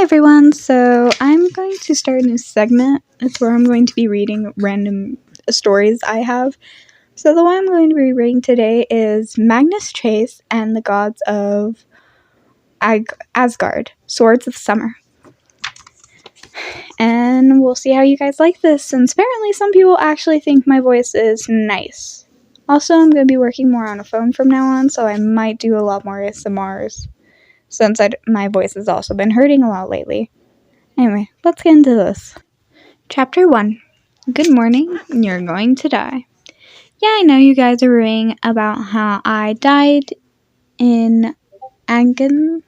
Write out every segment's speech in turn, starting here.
Hi everyone, so I'm going to start a new segment. It's where I'm going to be reading random stories I have. So the one I'm going to be reading today is Magnus Chase and the Gods of Asgard, Swords of Summer. And we'll see how you guys like this, since apparently some people actually think my voice is nice. Also, I'm going to be working more on a phone from now on, so I might do a lot more ASMRs, since my voice has also been hurting a lot lately. Anyway, let's get into this. Chapter 1. Good morning, you're going to die. Yeah, I know you guys are worrying about how I died in Angen.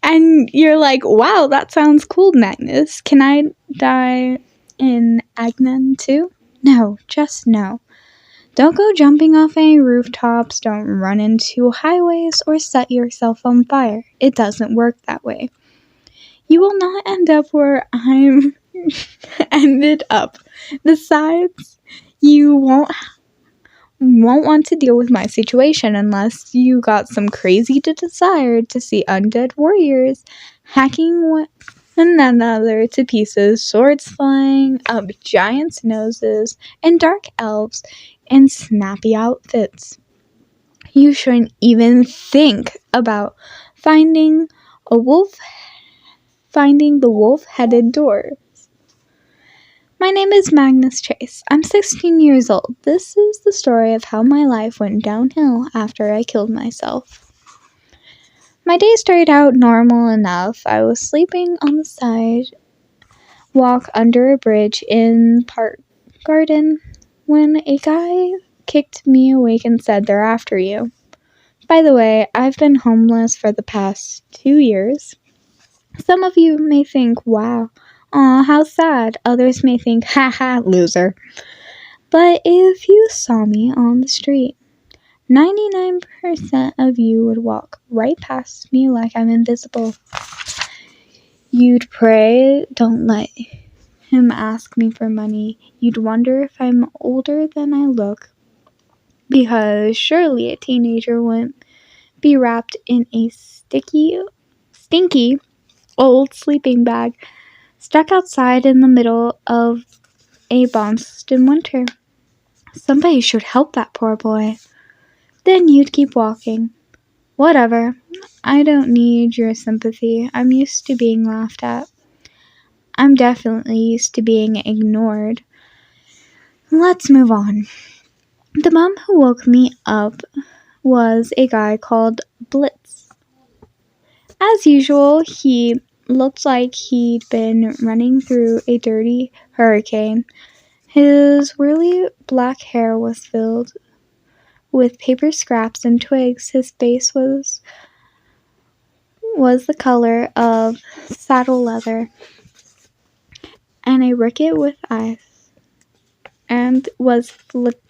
And you're like, wow, that sounds cool, Magnus. Can I die in Agnen too? No, just no. Don't go jumping off any rooftops, don't run into highways, or set yourself on fire. It doesn't work that way. You will not end up where I'm ended up. Besides, you won't want to deal with my situation unless you got some crazy desire to see undead warriors hacking one another to pieces, swords flying up giants' noses, and dark elves in snappy outfits. You shouldn't even think about finding the wolf-headed door. My name is Magnus Chase. I'm 16 years old. This is the story of how my life went downhill after I killed myself. My day started out normal enough. I was sleeping on the sidewalk under a bridge in Park Garden when a guy kicked me awake and said, "They're after you." By the way, I've been homeless for the past 2 years. Some of you may think, wow, aw, how sad. Others may think, haha, loser. But if you saw me on the street, 99% of you would walk right past me like I'm invisible. You'd pray, don't let him ask me for money. You'd wonder if I'm older than I look, because surely a teenager wouldn't be wrapped in a stinky old sleeping bag stuck outside in the middle of a Boston winter. Somebody should help that poor boy. Then you'd keep walking. Whatever. I don't need your sympathy. I'm used to being laughed at. I'm definitely used to being ignored. Let's move on. The mom who woke me up was a guy called Blitz. As usual, he looked like he'd been running through a dirty hurricane. His whirly black hair was filled with paper scraps and twigs. His face was the color of saddle leather and a ricket with ice, and was flecked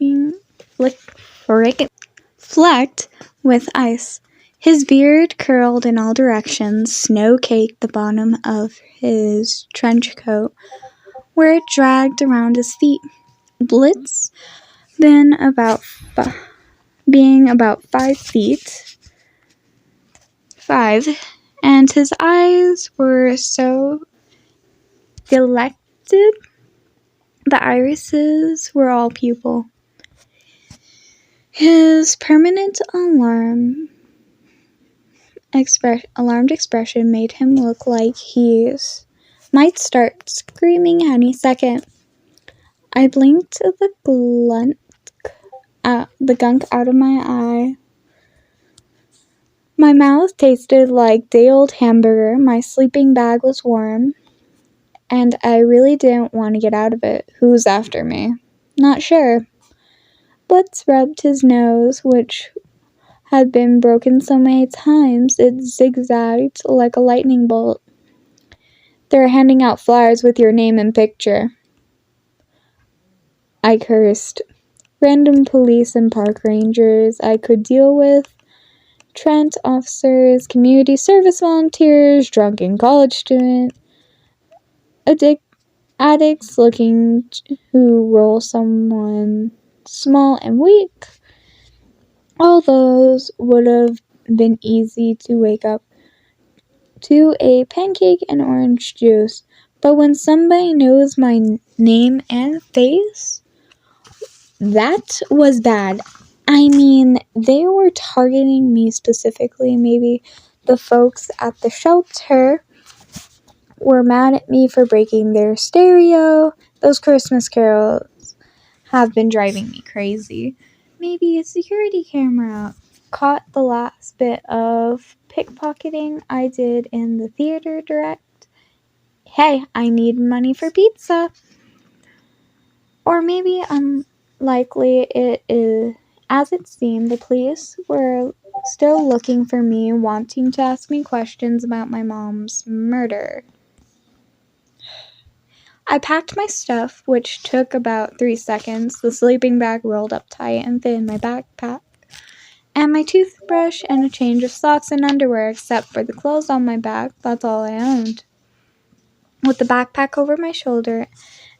with ice. His beard curled in all directions. Snow caked the bottom of his trench coat, where it dragged around his feet. Blitz, being about 5'5", and his eyes were so delected, the irises were all pupil. His permanent alarmed expression made him look like he might start screaming any second. I blinked the gunk out of my eye. My mouth tasted like day-old hamburger. My sleeping bag was warm, and I really didn't want to get out of it. Who's after me? Not sure. Blitz rubbed his nose, which had been broken so many times it zigzagged like a lightning bolt. "They're handing out flyers with your name and picture." I cursed. Random police and park rangers I could deal with, Trent officers, community service volunteers, drunken college students, addicts looking to roll someone small and weak. All those would have been easy to wake up to a pancake and orange juice. But when somebody knows my name and face, that was bad. I mean, they were targeting me specifically. Maybe the folks at the shelter were mad at me for breaking their stereo. Those Christmas carols have been driving me crazy. Maybe a security camera caught the last bit of pickpocketing I did in the theater direct. Hey, I need money for pizza. Or maybe unlikely it is, as it seemed, the police were still looking for me, wanting to ask me questions about my mom's murder. I packed my stuff, which took about 3 seconds, the sleeping bag rolled up tight and fit in my backpack, and my toothbrush and a change of socks and underwear, except for the clothes on my back. That's all I owned. With the backpack over my shoulder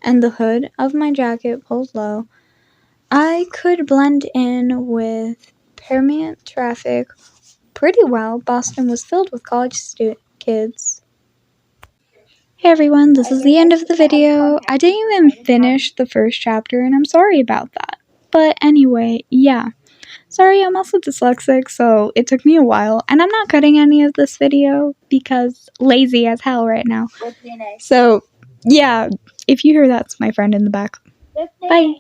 and the hood of my jacket pulled low, I could blend in with permeant traffic pretty well. Boston was filled with college kids. Hey everyone, this is the end of the video. I didn't even finish the first chapter and I'm sorry about that. But anyway, yeah. Sorry, I'm also dyslexic, so it took me a while. And I'm not cutting any of this video because lazy as hell right now. So, yeah, if you hear that's my friend in the back. Bye.